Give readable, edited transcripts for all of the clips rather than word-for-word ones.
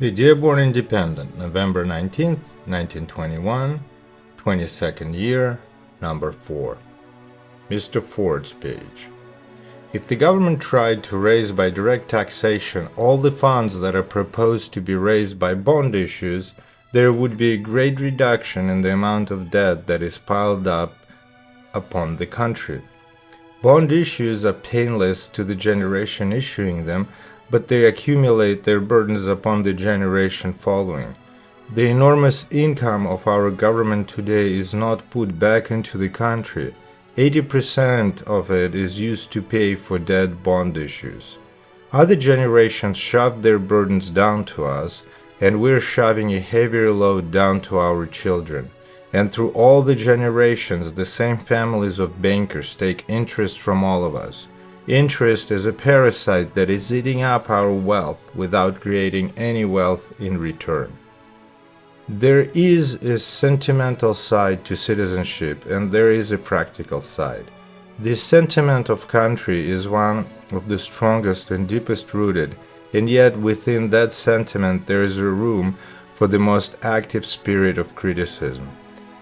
The Dearborn Independent, November 19th, 1921, 22nd year, number 4. Mr. Ford's page. If the government tried to raise by direct taxation all the funds that are proposed to be raised by bond issues, there would be a great reduction in the amount of debt that is piled up upon the country. Bond issues are painless to the generation issuing them, but they accumulate their burdens upon the generation following. The enormous income of our government today is not put back into the country. 80% of it is used to pay for dead bond issues. Other generations shoved their burdens down to us, and we're shoving a heavier load down to our children. And through all the generations, the same families of bankers take interest from all of us. Interest is a parasite that is eating up our wealth without creating any wealth in return. There is a sentimental side to citizenship, and there is a practical side. The sentiment of country is one of the strongest and deepest rooted, and yet within that sentiment there is a room for the most active spirit of criticism.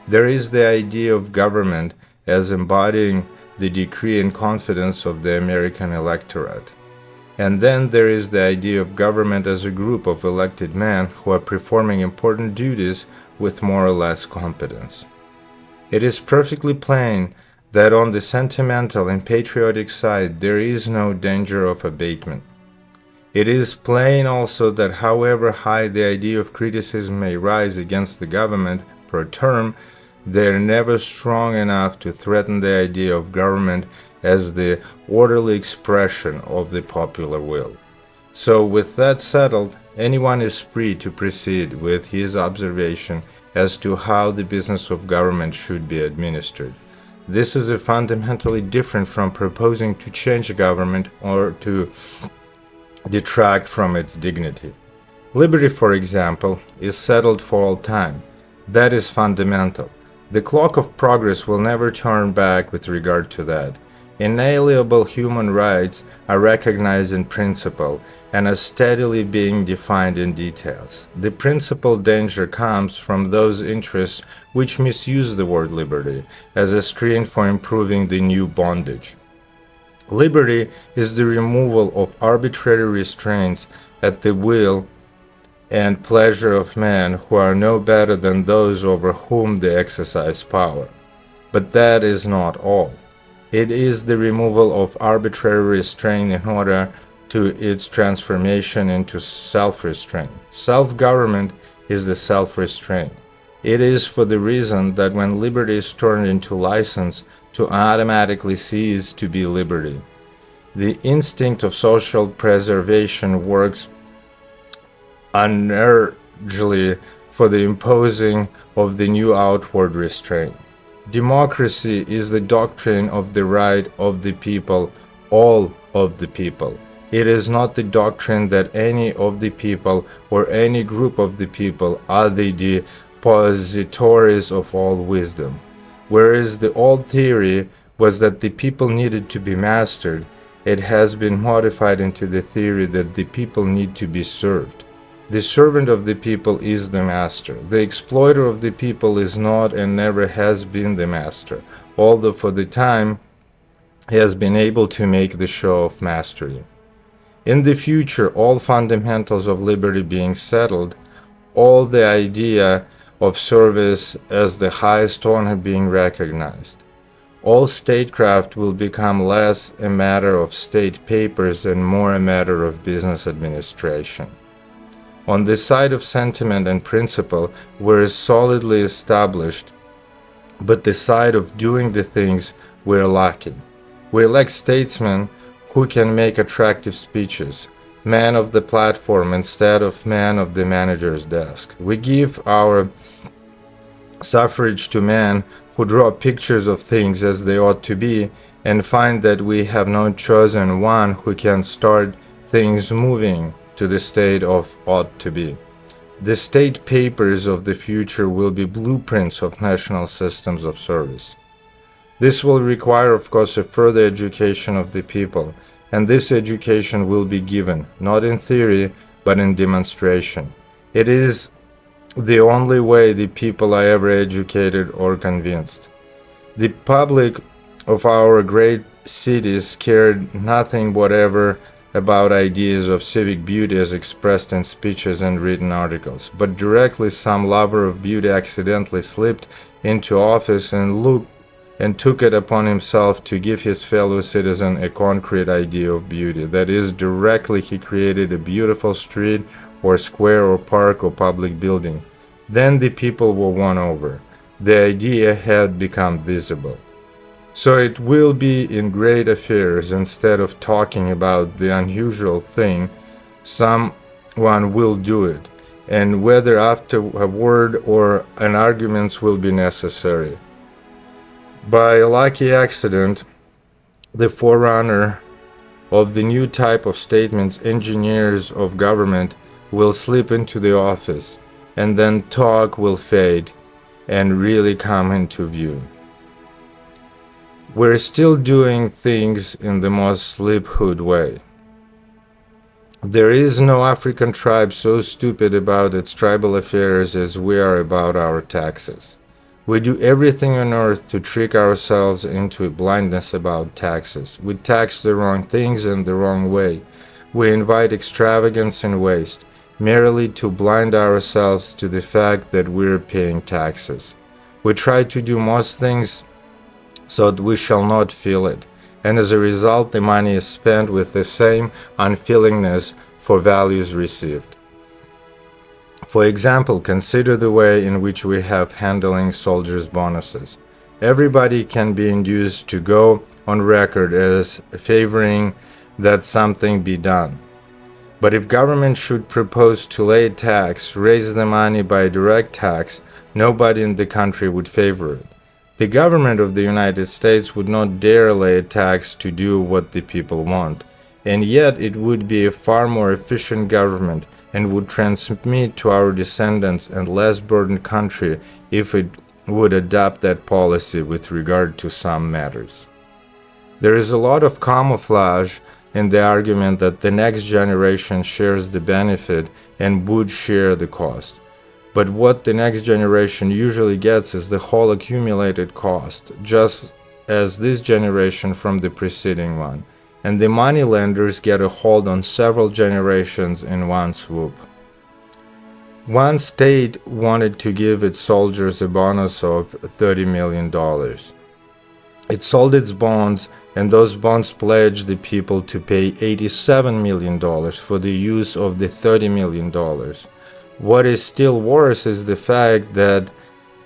There is the idea of government as embodying the decree and confidence of the American electorate. And then there is the idea of government as a group of elected men who are performing important duties with more or less competence. It is perfectly plain that on the sentimental and patriotic side there is no danger of abatement. It is plain also that however high the idea of criticism may rise against the government per term, they are never strong enough to threaten the idea of government as the orderly expression of the popular will. So with that settled, anyone is free to proceed with his observation as to how the business of government should be administered. This is fundamentally different from proposing to change government or to detract from its dignity. Liberty, for example, is settled for all time. That is fundamental. The clock of progress will never turn back with regard to that. Inalienable human rights are recognized in principle and are steadily being defined in details. The principal danger comes from those interests which misuse the word liberty as a screen for improving the new bondage. Liberty is the removal of arbitrary restraints at the will and pleasure of men who are no better than those over whom they exercise power. But that is not all. It is the removal of arbitrary restraint in order to its transformation into self-restraint. Self-government is the self-restraint. It is for the reason that when liberty is turned into license, to automatically cease to be liberty. The instinct of social preservation works unerringly for the imposing of the new outward restraint. Democracy is the doctrine of the right of the people, all of the people. It is not the doctrine that any of the people or any group of the people are the depositories of all wisdom. Whereas the old theory was that the people needed to be mastered, it has been modified into the theory that the people need to be served. The servant of the people is the master. The exploiter of the people is not and never has been the master, although for the time he has been able to make the show of mastery. In the future, all fundamentals of liberty being settled, all the idea of service as the highest honor being recognized, all statecraft will become less a matter of state papers and more a matter of business administration. On the side of sentiment and principle, we're solidly established, but the side of doing the things we're lacking. We elect statesmen who can make attractive speeches, men of the platform instead of men of the manager's desk. We give our suffrage to men who draw pictures of things as they ought to be and find that we have not chosen one who can start things moving to the state of ought to be. The state papers of the future will be blueprints of national systems of service. This will require, of course, a further education of the people, and this education will be given, not in theory, but in demonstration. It is the only way the people are ever educated or convinced. The public of our great cities cared nothing whatever about ideas of civic beauty as expressed in speeches and written articles, but directly some lover of beauty accidentally slipped into office and took it upon himself to give his fellow citizen a concrete idea of beauty. That is, directly he created a beautiful street or square or park or public building. Then the people were won over. The idea had become visible. So it will be in great affairs, instead of talking about the unusual thing, someone will do it, and whether after a word or an argument will be necessary. By a lucky accident, the forerunner of the new type of statements, engineers of government will slip into the office, and then talk will fade and really come into view. We're still doing things in the most sleep-hood way. There is no African tribe so stupid about its tribal affairs as we are about our taxes. We do everything on earth to trick ourselves into a blindness about taxes. We tax the wrong things in the wrong way. We invite extravagance and waste, merely to blind ourselves to the fact that we're paying taxes. We try to do most things so that we shall not feel it, and as a result the money is spent with the same unfeelingness for values received. For example, consider the way in which we have handling soldiers' bonuses. Everybody can be induced to go on record as favoring that something be done. But if government should propose to lay a tax, raise the money by direct tax, nobody in the country would favor it. The government of the United States would not dare lay a tax to do what the people want, and yet it would be a far more efficient government and would transmit to our descendants a less burdened country if it would adopt that policy with regard to some matters. There is a lot of camouflage in the argument that the next generation shares the benefit and would share the cost. But what the next generation usually gets is the whole accumulated cost, just as this generation from the preceding one, and the money lenders get a hold on several generations in one swoop. One state wanted to give its soldiers a bonus of $30 million. It sold its bonds, and those bonds pledged the people to pay $87 million for the use of the $30 million. What is still worse is the fact that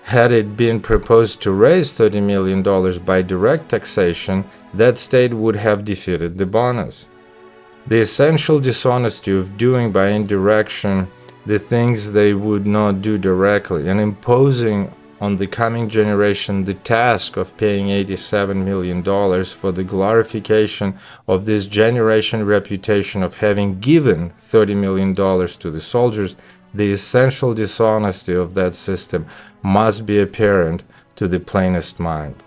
had it been proposed to raise $30 million by direct taxation, that state would have defeated the bonus. The essential dishonesty of doing by indirection the things they would not do directly, and imposing on the coming generation the task of paying $87 million for the glorification of this generation reputation of having given $30 million to the soldiers, the essential dishonesty of that system must be apparent to the plainest mind.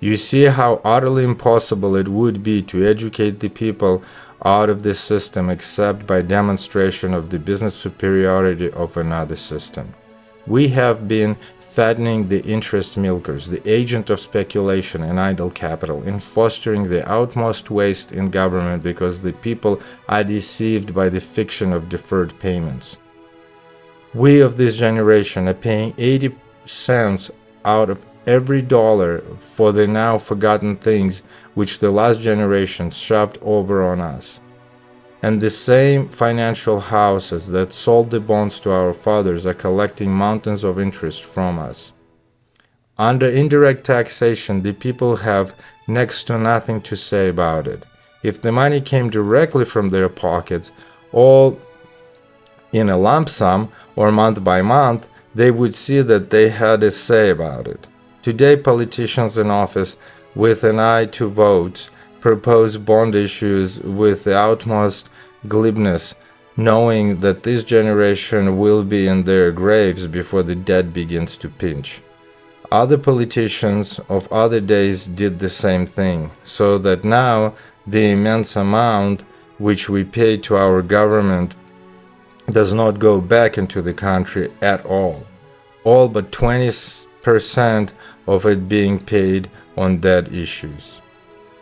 You see how utterly impossible it would be to educate the people out of this system except by demonstration of the business superiority of another system. We have been fattening the interest milkers, the agent of speculation and idle capital, in fostering the utmost waste in government because the people are deceived by the fiction of deferred payments. We of this generation are paying 80 cents out of every dollar for the now forgotten things which the last generation shoved over on us. And the same financial houses that sold the bonds to our fathers are collecting mountains of interest from us. Under indirect taxation, the people have next to nothing to say about it. If the money came directly from their pockets, all in a lump sum or month by month, they would see that they had a say about it. Today, politicians in office, with an eye to votes, propose bond issues with the utmost glibness, knowing that this generation will be in their graves before the dead begins to pinch. Other politicians of other days did the same thing, so that now the immense amount which we pay to our government does not go back into the country at all but 20% of it being paid on debt issues.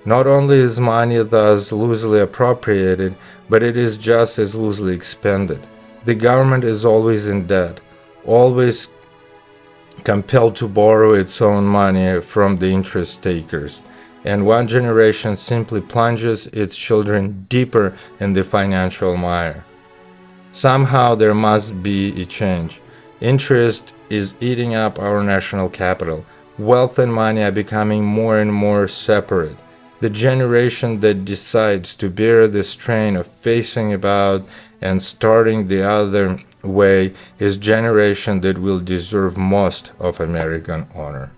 Not only is money thus loosely appropriated, but it is just as loosely expended. The government is always in debt, always compelled to borrow its own money from the interest takers, and one generation simply plunges its children deeper in the financial mire. Somehow there must be a change. Interest is eating up our national capital. Wealth and money are becoming more and more separate. The generation that decides to bear the strain of facing about and starting the other way is generation that will deserve most of American honor.